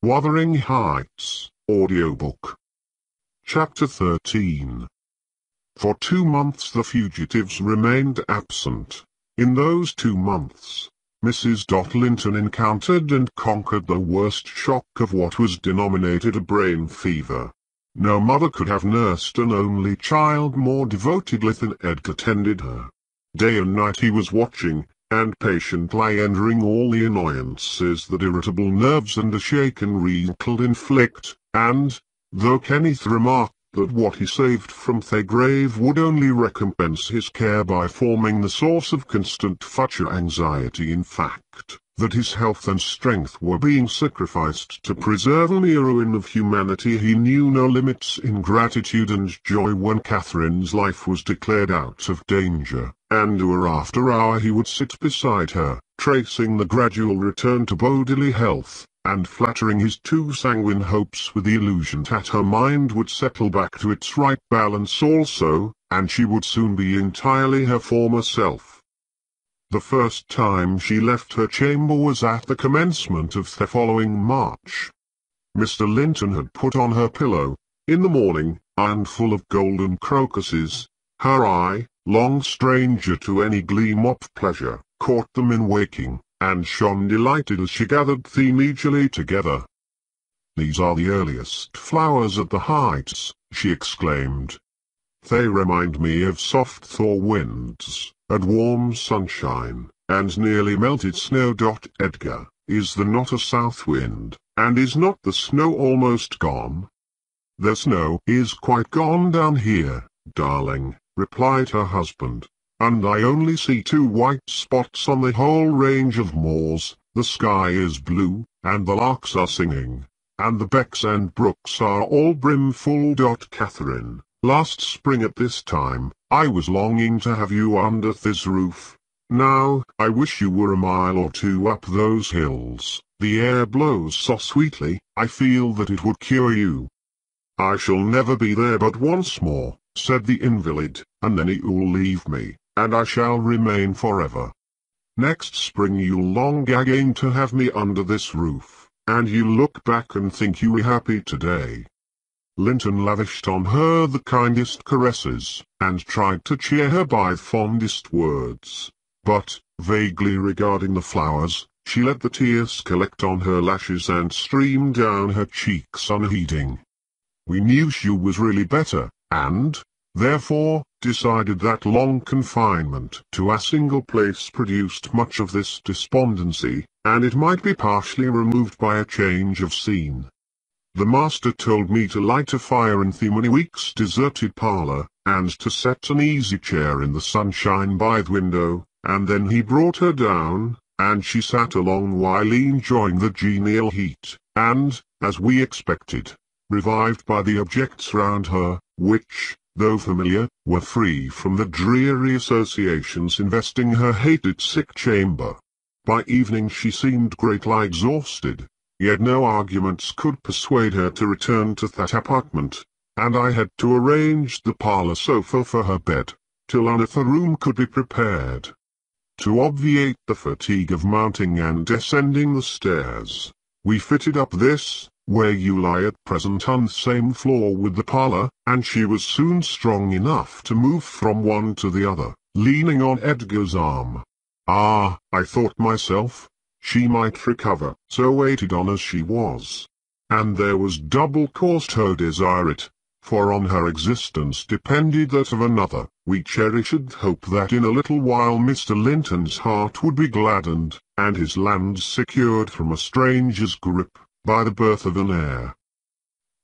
Wuthering Heights, Audiobook. Chapter 13. For 2 months the fugitives remained absent. In those 2 months, Mrs. Linton encountered and conquered the worst shock of what was denominated a brain fever. No mother could have nursed an only child more devotedly than Edgar tended her. Day and night he was watching, and patiently enduring all the annoyances that irritable nerves and a shaken reason could inflict, and, though Kenneth remarked that what he saved from the grave would only recompense his care by forming the source of constant future anxiety, in fact, that his health and strength were being sacrificed to preserve the ruin of humanity, he knew no limits in gratitude and joy when Catherine's life was declared out of danger, and hour after hour he would sit beside her, tracing the gradual return to bodily health, and flattering his too sanguine hopes with the illusion that her mind would settle back to its right balance also, and she would soon be entirely her former self. The first time she left her chamber was at the commencement of the following March. Mr. Linton had put on her pillow, in the morning, and full of golden crocuses. Her eye, long stranger to any gleam of pleasure, caught them in waking, and shone delighted as she gathered them eagerly together. "These are the earliest flowers at the Heights," she exclaimed. "They remind me of soft thaw winds, and warm sunshine, and nearly melted snow. Edgar, is there not a south wind, and is not the snow almost gone?" "The snow is quite gone down here, darling," replied her husband, "and I only see 2 white spots on the whole range of moors. The sky is blue, and the larks are singing, and the becks and brooks are all brimful. Catherine, last spring at this time, I was longing to have you under this roof. Now, I wish you were a mile or 2 up those hills. The air blows so sweetly, I feel that it would cure you." "I shall never be there but once more," said the invalid, "and then you'll leave me, and I shall remain forever. Next spring you'll long again to have me under this roof, and you'll look back and think you were happy today." Linton lavished on her the kindest caresses, and tried to cheer her by fondest words, but, vaguely regarding the flowers, she let the tears collect on her lashes and stream down her cheeks unheeding. "We knew you was really better, and, therefore, decided that long confinement to a single place produced much of this despondency, and it might be partially removed by a change of scene. The master told me to light a fire in the many weeks deserted parlour, and to set an easy chair in the sunshine by the window, and then he brought her down, and she sat a long while enjoying the genial heat, and, as we expected, revived by the objects round her, which, though familiar, were free from the dreary associations investing her hated sick chamber. By evening she seemed greatly exhausted, yet no arguments could persuade her to return to that apartment, and I had to arrange the parlour sofa for her bed, till another room could be prepared. To obviate the fatigue of mounting and descending the stairs, we fitted up this, where you lie at present, on the same floor with the parlour, and she was soon strong enough to move from one to the other, leaning on Edgar's arm. Ah, I thought myself, she might recover, so waited on as she was. And there was double cause to desire it, for on her existence depended that of another. We cherished hope that in a little while Mr. Linton's heart would be gladdened, and his lands secured from a stranger's grip, by the birth of an heir.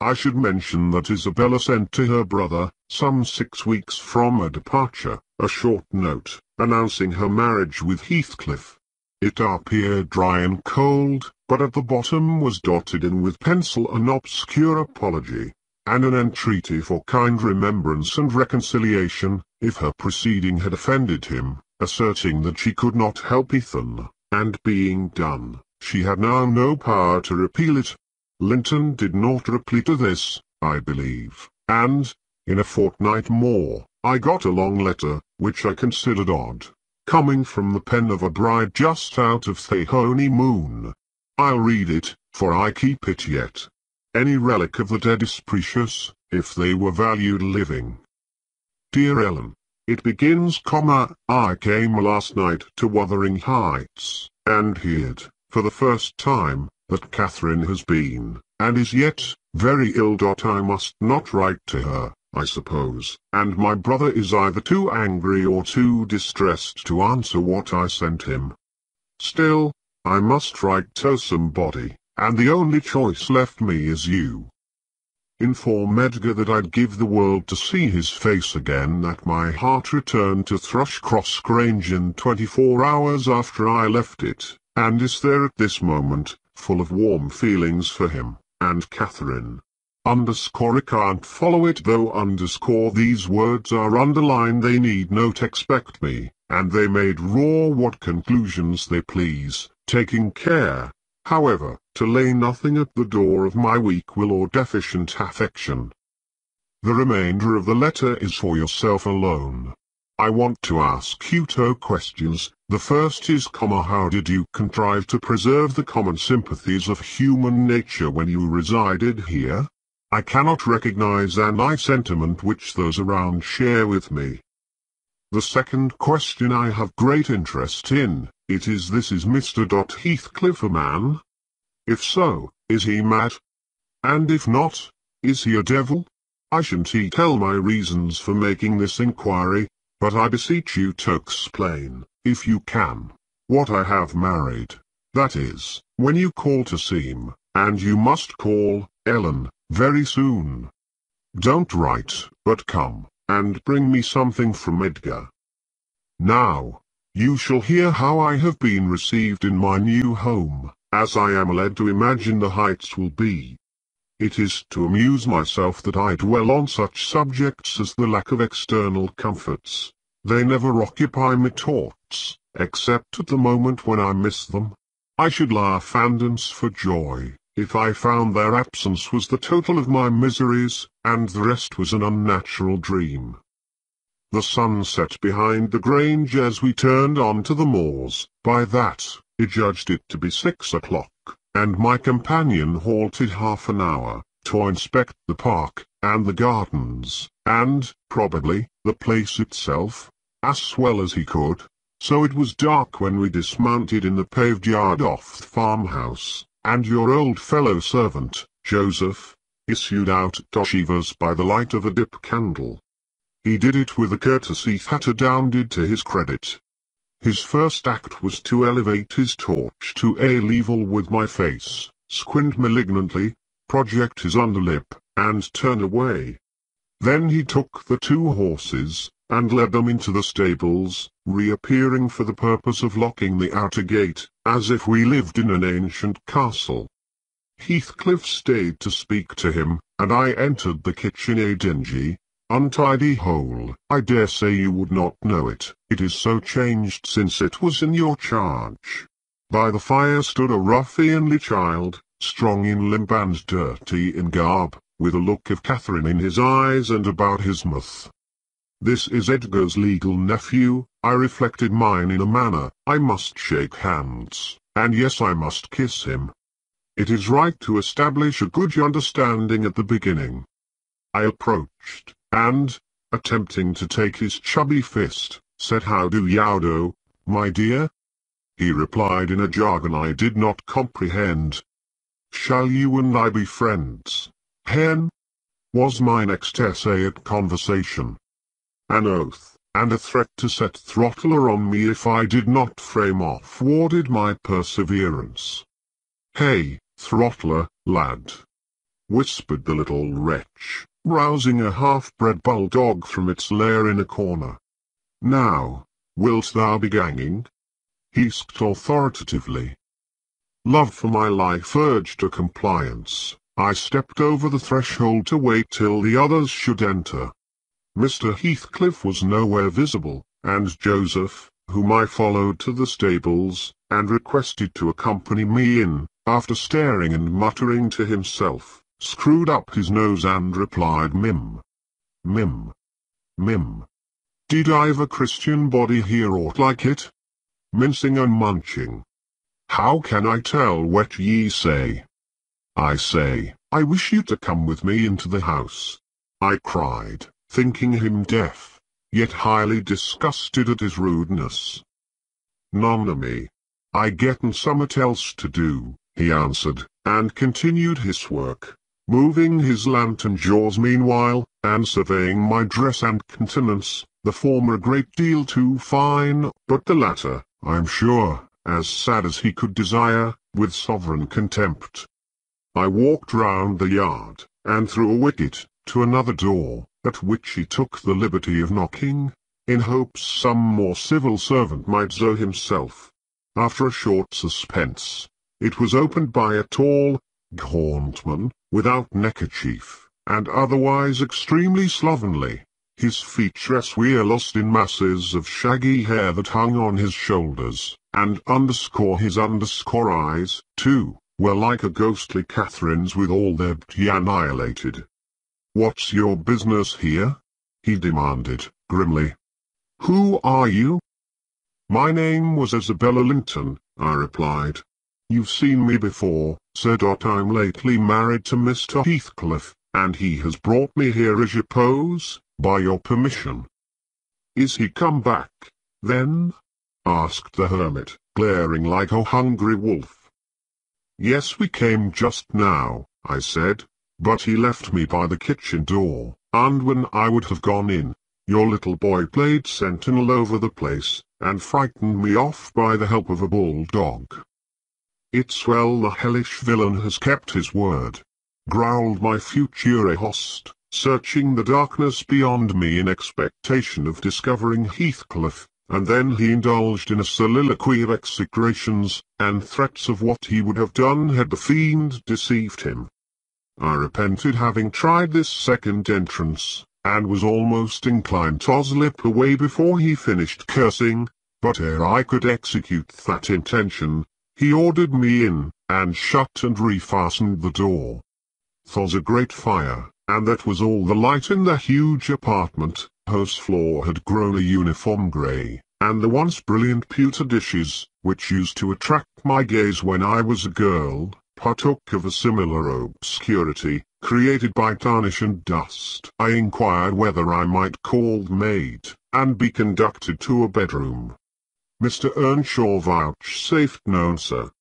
I should mention that Isabella sent to her brother, some 6 weeks from her departure, a short note, announcing her marriage with Heathcliff. It appeared dry and cold, but at the bottom was dotted in with pencil an obscure apology, and an entreaty for kind remembrance and reconciliation, if her proceeding had offended him, asserting that she could not help Ethan, and being done, she had now no power to repeal it. Linton did not reply to this, I believe, and, in a fortnight more, I got a long letter, which I considered odd, coming from the pen of a bride just out of the honeymoon. I'll read it, for I keep it yet. Any relic of the dead is precious, if they were valued living. Dear Ellen, it begins, I came last night to Wuthering Heights, and heard, for the first time, that Catherine has been, and is yet, very ill. I must not write to her, I suppose, and my brother is either too angry or too distressed to answer what I sent him. Still, I must write to somebody, and the only choice left me is you. Inform Edgar that I'd give the world to see his face again, that my heart returned to Thrushcross Grange in 24 hours after I left it, and is there at this moment, full of warm feelings for him, and Catherine. I can't follow it though these words are underlined. They need not expect me, and they may draw what conclusions they please, taking care, however, to lay nothing at the door of my weak will or deficient affection. The remainder of the letter is for yourself alone. I want to ask you 2 questions. The first is, how did you contrive to preserve the common sympathies of human nature when you resided here? I cannot recognize any sentiment which those around share with me. The second question I have great interest in. It is this: is Mr. Heathcliff a man? If so, is he mad? And if not, is he a devil? I shan't tell my reasons for making this inquiry, but I beseech you to explain, if you can, what I have married. That is, when you call to see him, and you must call, Ellen, very soon. Don't write, but come, and bring me something from Edgar. Now, you shall hear how I have been received in my new home, as I am led to imagine the Heights will be. It is to amuse myself that I dwell on such subjects as the lack of external comforts. They never occupy my thoughts, except at the moment when I miss them. I should laugh and dance for joy, if I found their absence was the total of my miseries, and the rest was an unnatural dream. The sun set behind the Grange as we turned on to the moors. By that, I judged it to be 6 o'clock. And my companion halted half an hour, to inspect the park, and the gardens, and, probably, the place itself, as well as he could. So it was dark when we dismounted in the paved yard off the farmhouse, and your old fellow servant, Joseph, issued out at Shivers by the light of a dip candle. He did it with a courtesy that redounded to his credit. His first act was to elevate his torch to a level with my face, squint malignantly, project his underlip, and turn away. Then he took the 2 horses, and led them into the stables, reappearing for the purpose of locking the outer gate, as if we lived in an ancient castle. Heathcliff stayed to speak to him, and I entered the kitchen, a dingy, untidy hole. I dare say you would not know it, it is so changed since it was in your charge. By the fire stood a ruffianly child, strong in limb and dirty in garb, with a look of Catherine in his eyes and about his mouth. This is Edgar's legal nephew. I reflected, mine in a manner. I must shake hands, and yes, I must kiss him. It is right to establish a good understanding at the beginning. I approached, and, attempting to take his chubby fist, said, "How do you do, my dear?" He replied in a jargon I did not comprehend. "Shall you and I be friends, hen?" was my next essay at conversation. An oath, and a threat to set throttler on me if I did not frame off warded my perseverance. "Hey, throttler, lad," whispered the little wretch, rousing a half-bred bulldog from its lair in a corner. "Now, wilt thou be ganging?" he asked authoritatively. Love for my life urged a compliance. I stepped over the threshold to wait till the others should enter. Mr. Heathcliff was nowhere visible, and Joseph, whom I followed to the stables, and requested to accompany me in, after staring and muttering to himself, screwed up his nose and replied, "Mim. Mim. Mim. Did I've a Christian body hear aught like it? Mincing and munching. How can I tell what ye say? I say, I wish you to come with me into the house. I cried, thinking him deaf, yet highly disgusted at his rudeness. None o' me. I gettin' summat else to do, he answered, and continued his work, moving his lantern jaws meanwhile, and surveying my dress and countenance, the former a great deal too fine, but the latter, I'm sure, as sad as he could desire, with sovereign contempt. I walked round the yard, and through a wicket, to another door, at which he took the liberty of knocking, in hopes some more civil servant might show himself. After a short suspense, it was opened by a tall, gaunt man, without neckerchief, and otherwise extremely slovenly, his features were lost in masses of shaggy hair that hung on his shoulders, and his eyes, too, were like a ghostly Catherine's with all their beauty annihilated. "What's your business here?" he demanded, grimly. "Who are you?" "My name was Isabella Linton," I replied. "You've seen me before, sir. I'm lately married to Mr Heathcliff, and he has brought me here, as you suppose, by your permission." "Is he come back, then?" asked the hermit, glaring like a hungry wolf. "Yes, we came just now," I said, "but he left me by the kitchen door, and when I would have gone in, your little boy played sentinel over the place, and frightened me off by the help of a bulldog." "It's well the hellish villain has kept his word," growled my future host, searching the darkness beyond me in expectation of discovering Heathcliff, and then he indulged in a soliloquy of execrations, and threats of what he would have done had the fiend deceived him. I repented having tried this second entrance, and was almost inclined to slip away before he finished cursing, but ere I could execute that intention, he ordered me in, and shut and refastened the door. "'Twas a great fire, and that was all the light in the huge apartment, whose floor had grown a uniform grey, and the once brilliant pewter dishes, which used to attract my gaze when I was a girl, partook of a similar obscurity, created by tarnish and dust. I inquired whether I might call the maid, and be conducted to a bedroom. Mr Earnshaw vouchsafed no answer.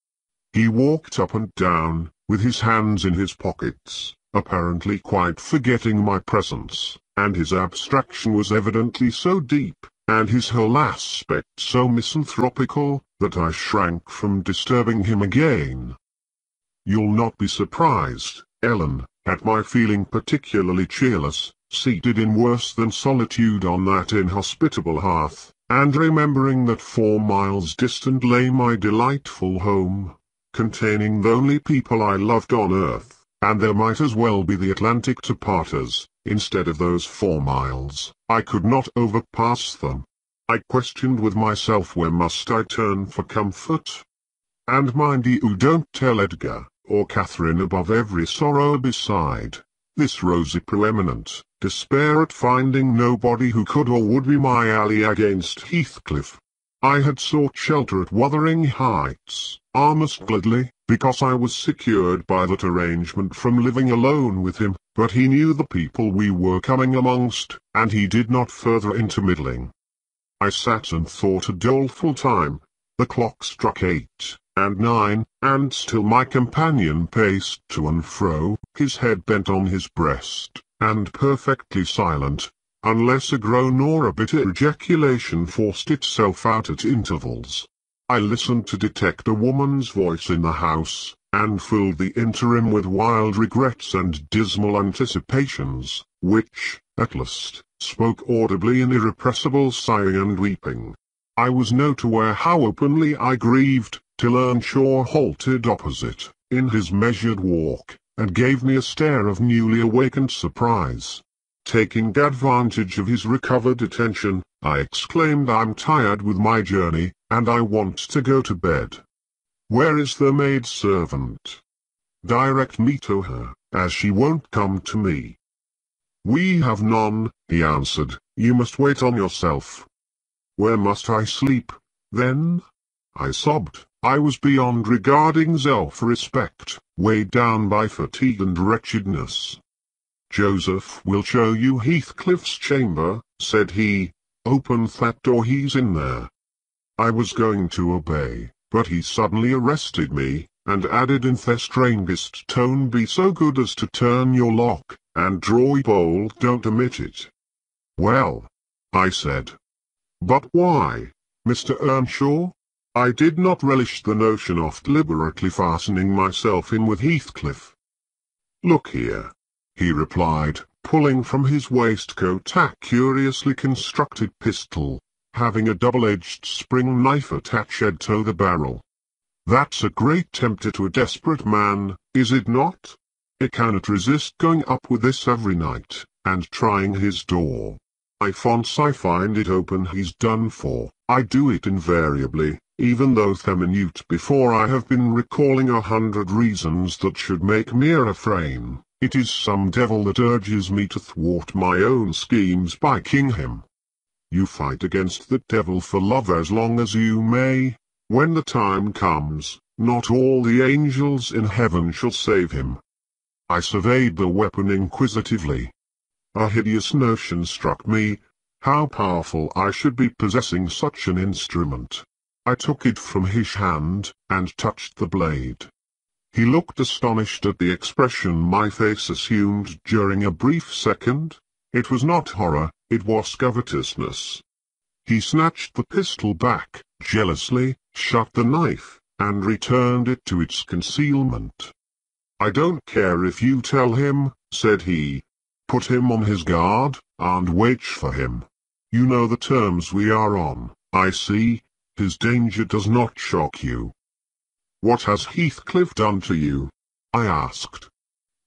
He walked up and down, with his hands in his pockets, apparently quite forgetting my presence, and his abstraction was evidently so deep, and his whole aspect so misanthropical, that I shrank from disturbing him again. You'll not be surprised, Ellen, at my feeling particularly cheerless, seated in worse than solitude on that inhospitable hearth, and remembering that 4 miles distant lay my delightful home, containing the only people I loved on earth, and there might as well be the Atlantic to part us, instead of those 4 miles, I could not overpass them. I questioned with myself, where must I turn for comfort? And mind you, don't tell Edgar, or Catherine above every sorrow beside. This rosy preeminent, despair at finding nobody who could or would be my ally against Heathcliff. I had sought shelter at Wuthering Heights, almost gladly, because I was secured by that arrangement from living alone with him, but he knew the people we were coming amongst, and he did not further intermeddling. I sat and thought a doleful time. The clock struck 8, and 9, and still my companion paced to and fro, his head bent on his breast, and perfectly silent, unless a groan or a bitter ejaculation forced itself out at intervals. I listened to detect a woman's voice in the house, and filled the interim with wild regrets and dismal anticipations, which, at last, spoke audibly in irrepressible sighing and weeping. I was not aware how openly I grieved, till Earnshaw halted opposite, in his measured walk, and gave me a stare of newly awakened surprise. Taking advantage of his recovered attention, I exclaimed, "I'm tired with my journey, and I want to go to bed. Where is the maid-servant? Direct me to her, as she won't come to me." "We have none," he answered. "You must wait on yourself." "Where must I sleep, then?" I sobbed. I was beyond regarding self-respect, weighed down by fatigue and wretchedness. "Joseph will show you Heathcliff's chamber," said he. "Open that door, he's in there." I was going to obey, but he suddenly arrested me, and added in the strangest tone, "Be so good as to turn your lock, and draw your bolt, don't omit it." "Well," I said. "But why, Mr. Earnshaw?" I did not relish the notion of deliberately fastening myself in with Heathcliff. "Look here," he replied, pulling from his waistcoat a curiously constructed pistol, having a double-edged spring knife attached to the barrel. "That's a great tempter to a desperate man, is it not? I cannot resist going up with this every night, and trying his door. Once I find it open, he's done for. I do it invariably, even though the minute before I have been recalling 100 reasons that should make me a refrain. It is some devil that urges me to thwart my own schemes by killing him. You fight against the devil for love as long as you may. When the time comes, not all the angels in heaven shall save him." I surveyed the weapon inquisitively. A hideous notion struck me. How powerful I should be possessing such an instrument. I took it from his hand, and touched the blade. He looked astonished at the expression my face assumed during a brief second. It was not horror, it was covetousness. He snatched the pistol back, jealously, shut the knife, and returned it to its concealment. "I don't care if you tell him," said he. "Put him on his guard, and wait for him. You know the terms we are on, I see. His danger does not shock you." "What has Heathcliff done to you?" I asked.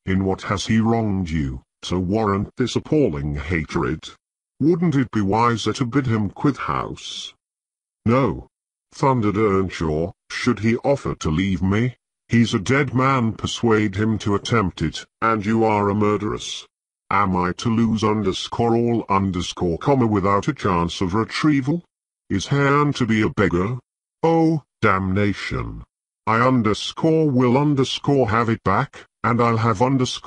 "In what has he wronged you, to warrant this appalling hatred? Wouldn't it be wiser to bid him quit house?" "No," thundered Earnshaw. "Should he offer to leave me, he's a dead man. Persuade him to attempt it, and you are a murderess. Am I to lose all comma without a chance of retrieval? Is Herne to be a beggar? Oh, damnation! I will have it back, and I'll have his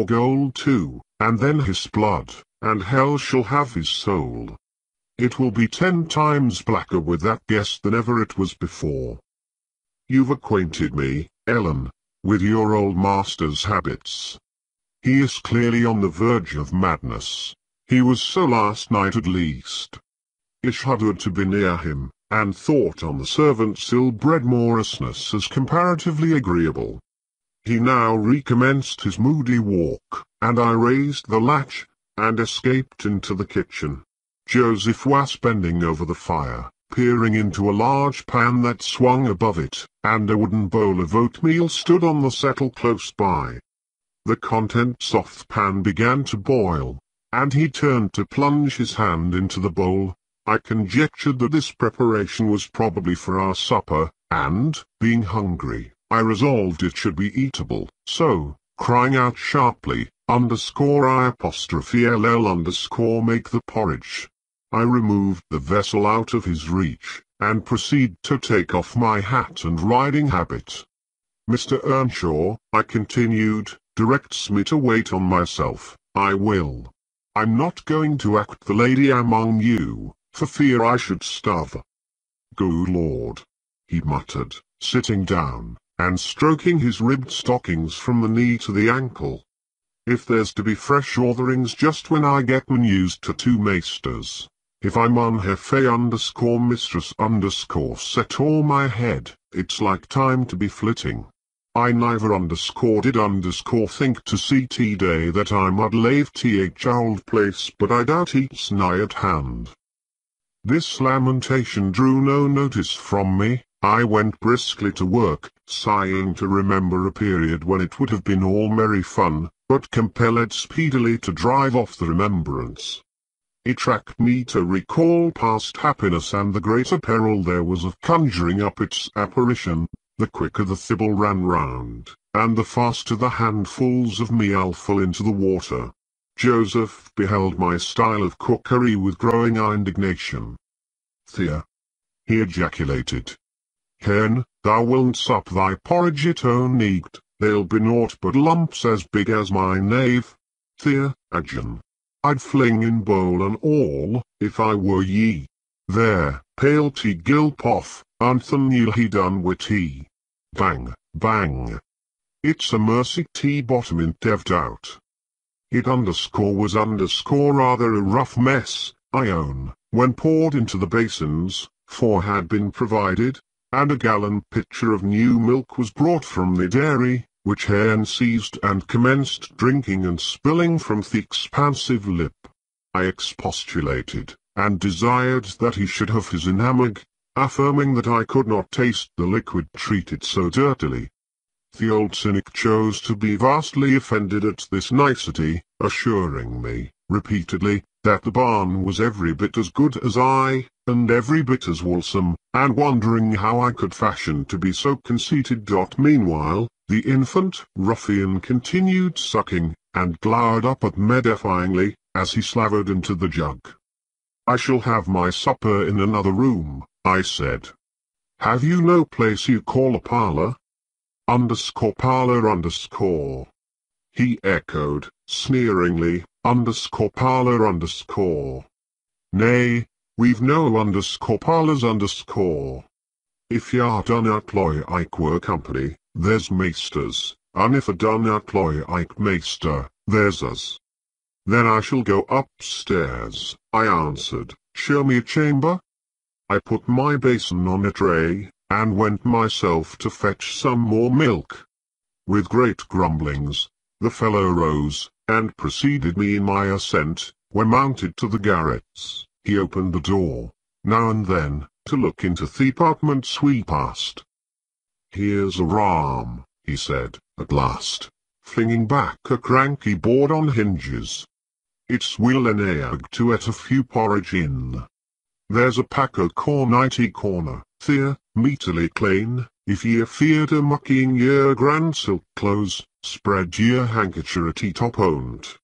gold too, and then his blood, and hell shall have his soul. It will be 10 times blacker with that guest than ever it was before. You've acquainted me, Ellen, with your old master's habits. He is clearly on the verge of madness. He was so last night at least." I shuddered to be near him, and thought on the servant's ill-bred moroseness as comparatively agreeable. He now recommenced his moody walk, and I raised the latch, and escaped into the kitchen. Joseph was bending over the fire, peering into a large pan that swung above it, and a wooden bowl of oatmeal stood on the settle close by. The contents of the pan began to boil, and he turned to plunge his hand into the bowl. I conjectured that this preparation was probably for our supper, and, being hungry, I resolved it should be eatable, so, crying out sharply, _I_LL_ make the porridge, I removed the vessel out of his reach, and proceeded to take off my hat and riding habit. "Mr. Earnshaw," I continued, "directs me to wait on myself. I will. I'm not going to act the lady among you, for fear I should starve." "Good Lord," he muttered, sitting down, and stroking his ribbed stockings from the knee to the ankle. "If there's to be fresh orderings just when I get used to 2 maesters, if I'm _mistress_set all my head, it's like time to be flitting. I neither did think to see T-day that I'm at leave old place, but I doubt it's nigh at hand." This lamentation drew no notice from me. I went briskly to work, sighing to remember a period when it would have been all merry fun, but compelled speedily to drive off the remembrance. It racked me to recall past happiness and the greater peril there was of conjuring up its apparition. The quicker the thibble ran round, and the faster the handfuls of meal fell into the water. Joseph beheld my style of cookery with growing indignation. "Thea!" he ejaculated. Hen, thou wilt sup thy porridge at own neat, they'll be naught but lumps as big as my knave. Thea, Agen. I'd fling in bowl and all, if I were ye. There, pale tea gilp off, anthem ye'll he done wit he. Bang, bang. It's a mercy tea bottom in dev'd out. It was rather a rough mess, I own, when poured into the basins, for had been provided, and a gallon pitcher of new milk was brought from the dairy, which Hen seized and commenced drinking and spilling from the expansive lip. I expostulated, and desired that he should have his enamag, affirming that I could not taste the liquid treated so dirtily. The old cynic chose to be vastly offended at this nicety, assuring me, repeatedly, that the barn was every bit as good as I, and every bit as wholesome, and wondering how I could fashion to be so conceited. Meanwhile, the infant ruffian continued sucking, and glowered up at me defyingly, as he slavered into the jug. I shall have my supper in another room, I said. Have you no place you call a parlour? Parlour. He echoed, sneeringly, parlour. Nay, we've no parlours. If ya done outloy Ike were company, there's maesters, and if a done outloy Ike maester, there's us. Then I shall go upstairs, I answered. Show me a chamber? I put my basin on a tray, and went myself to fetch some more milk. With great grumblings, the fellow rose, and preceded me in my ascent. When mounted to the garrets, he opened the door, now and then, to look into the apartments we passed. Here's a ram, he said, at last, flinging back a cranky board on hinges. It's will an egg to et a few porridge in. There's a pack o' corn itty corner, Thea, meatily clane, if ye feared o' mucking yer grand silk clothes, spread yer handkercher at top on't.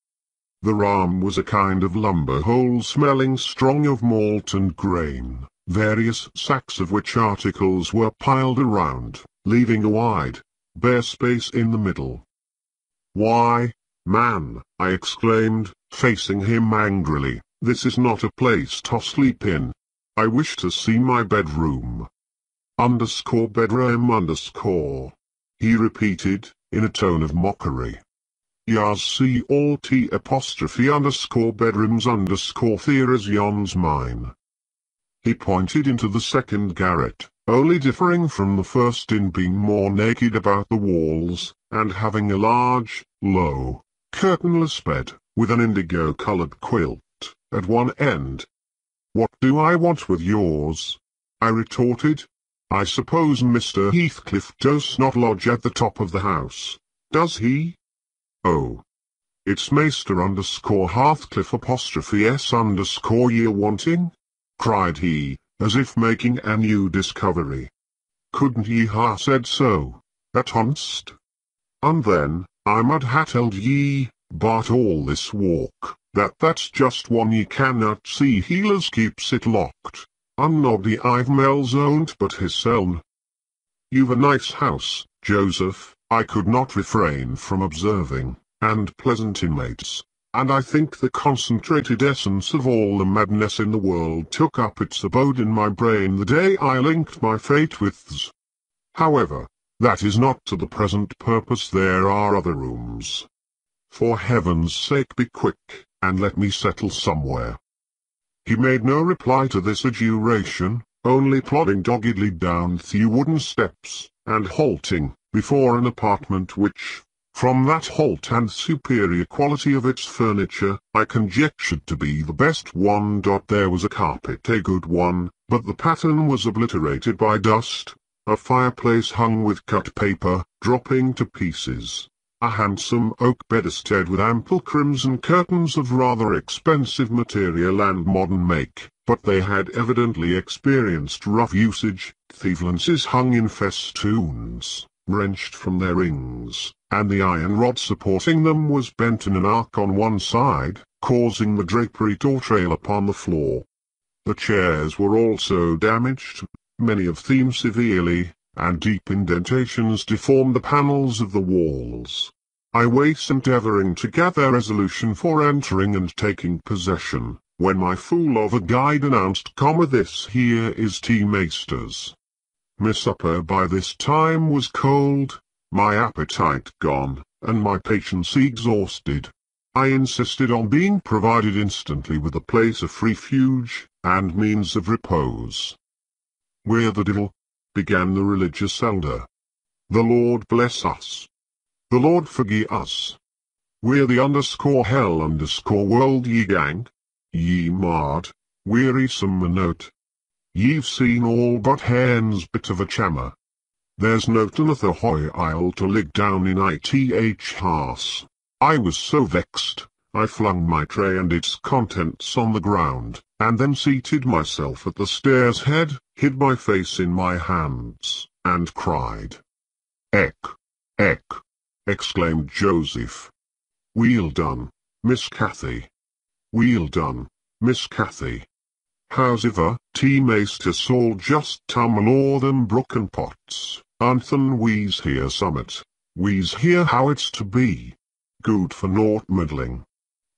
The ram was a kind of lumber hole smelling strong of malt and grain, various sacks of which articles were piled around, leaving a wide, bare space in the middle. Why, man, I exclaimed, facing him angrily, this is not a place to sleep in. I wish to see my bedroom. Bedroom. He repeated, in a tone of mockery. Yas see all t apostrophe bedrooms there's yon's mine. He pointed into the second garret, only differing from the first in being more naked about the walls, and having a large, low, curtainless bed, with an indigo-coloured quilt, at one end. What do I want with yours? I retorted. I suppose Mr. Heathcliff does not lodge at the top of the house, does he? Oh. It's Maester Heathcliff ye're wanting? Cried he, as if making a new discovery. Couldn't ye ha said so, at honest? And then, I mud ha telled ye, but all this walk, that's just one ye cannot see healers keeps it locked, and nobody I've mel's owned but hisseln. You've a nice house, Joseph, I could not refrain from observing, and pleasant inmates, and I think the concentrated essence of all the madness in the world took up its abode in my brain the day I linked my fate with th's. However, that is not to the present purpose. There are other rooms. For heaven's sake be quick, and let me settle somewhere. He made no reply to this adjuration, only plodding doggedly down the wooden steps, and halting before an apartment which, from that halt and superior quality of its furniture, I conjectured to be the best one. There was a carpet, a good one, but the pattern was obliterated by dust, a fireplace hung with cut paper, dropping to pieces, a handsome oak bedstead with ample crimson curtains of rather expensive material and modern make, but they had evidently experienced rough usage. The valances hung in festoons, wrenched from their rings, and the iron rod supporting them was bent in an arc on one side, causing the drapery to trail upon the floor. The chairs were also damaged. many of them severely, and deep indentations deformed the panels of the walls. I was endeavoring to gather resolution for entering and taking possession, when my fool of a guide announced, "This here is tea, maesters." My supper by this time was cold, my appetite gone, and my patience exhausted. I insisted on being provided instantly with a place of refuge, and means of repose. "Where the devil," began the religious elder. "The Lord bless us. The Lord forgive us. Where the _hell_world ye gang, ye mad, wearisome note. Ye've seen all but hands bit of a chammer. There's note another hoy I'll to lig down in ith house." I was so vexed, I flung my tray and its contents on the ground, and then seated myself at the stairs head, hid my face in my hands, and cried. "Eck! Eck!" exclaimed Joseph. "Weel done, Miss Cathy. Weel done, Miss Cathy. Howsiver, tea maester all just tumble o'er them broken pots, unthen we's here summit, we's here how it's to be. Good for naught middling.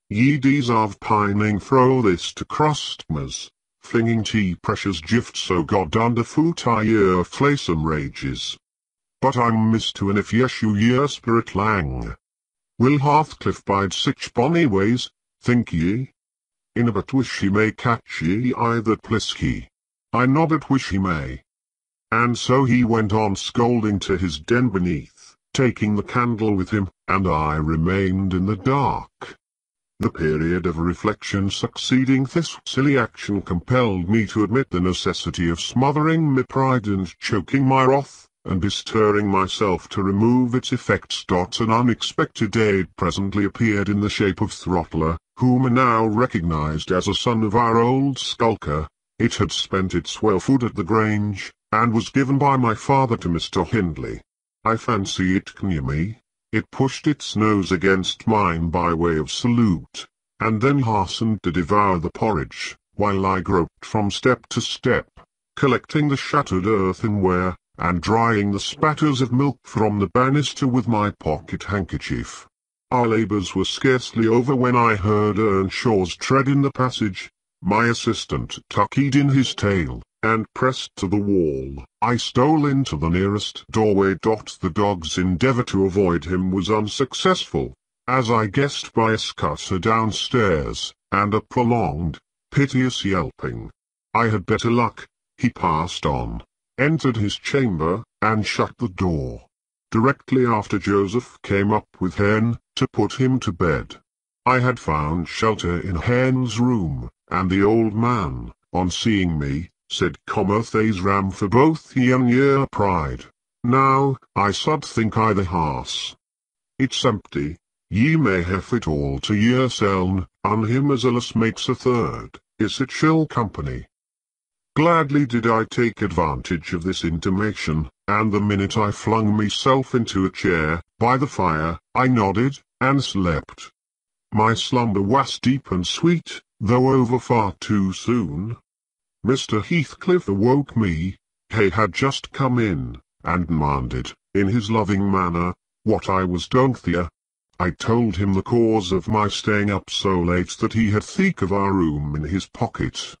Ye deserve pining fro this to crustmas, flinging tea precious gift so god underfoot I year flaysome rages. But I'm missed to an if yeshu year spirit lang. Will Heathcliff bide sich bonny ways, think ye? In a but wish he may catch ye I that plisk ye. I nobbut wish he may." And so he went on scolding to his den beneath, taking the candle with him, and I remained in the dark. The period of reflection succeeding this silly action compelled me to admit the necessity of smothering my pride and choking my wrath, and bestirring myself to remove its effects. An unexpected aid presently appeared in the shape of Throttler, whom I now recognized as a son of our old skulker. It had spent its well-food at the Grange, and was given by my father to Mr Hindley. I fancy it knew me. It pushed its nose against mine by way of salute, and then hastened to devour the porridge, while I groped from step to step, collecting the shattered earthenware, and drying the spatters of milk from the banister with my pocket handkerchief. Our labours were scarcely over when I heard Earnshaw's tread in the passage. My assistant tucked in his tail, and pressed to the wall. I stole into the nearest doorway. The dog's endeavour to avoid him was unsuccessful, as I guessed by a scutter downstairs, and a prolonged, piteous yelping. I had better luck. He passed on, entered his chamber, and shut the door. Directly after Joseph came up with Hen, to put him to bed. I had found shelter in Hen's room, and the old man, on seeing me, said, "They's ram for both ye and your pride. Now, I sud think I the house. It's empty. Ye may have it all to yourseln, and him as allus makes a third, is it chill company." Gladly did I take advantage of this intimation, and the minute I flung myself into a chair, by the fire, I nodded, and slept. My slumber was deep and sweet, though over far too soon. Mr Heathcliff awoke me. He had just come in, and demanded, in his loving manner, what I was doing there. I told him the cause of my staying up so late, that he had thick of our room in his pocket.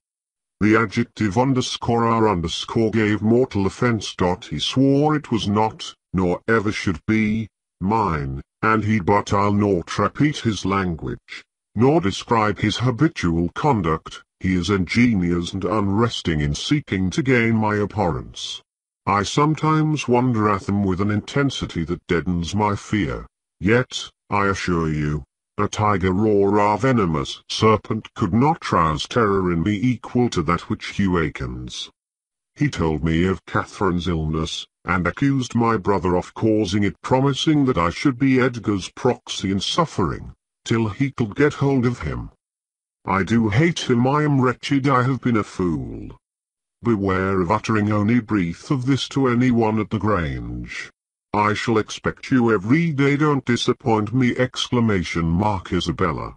The adjective _r_ gave mortal offence. He swore it was not, nor ever should be, mine, and but I'll not repeat his language, nor describe his habitual conduct. He is ingenious and unresting in seeking to gain my abhorrence. I sometimes wonder at them with an intensity that deadens my fear. Yet, I assure you, a tiger or a venomous serpent could not rouse terror in me equal to that which he awakens. He told me of Catherine's illness, and accused my brother of causing it, promising that I should be Edgar's proxy in suffering, till he could get hold of him. I do hate him. I am wretched. I have been a fool. Beware of uttering only breath of this to anyone at the Grange. I shall expect you every day. Don't disappoint me! Isabella.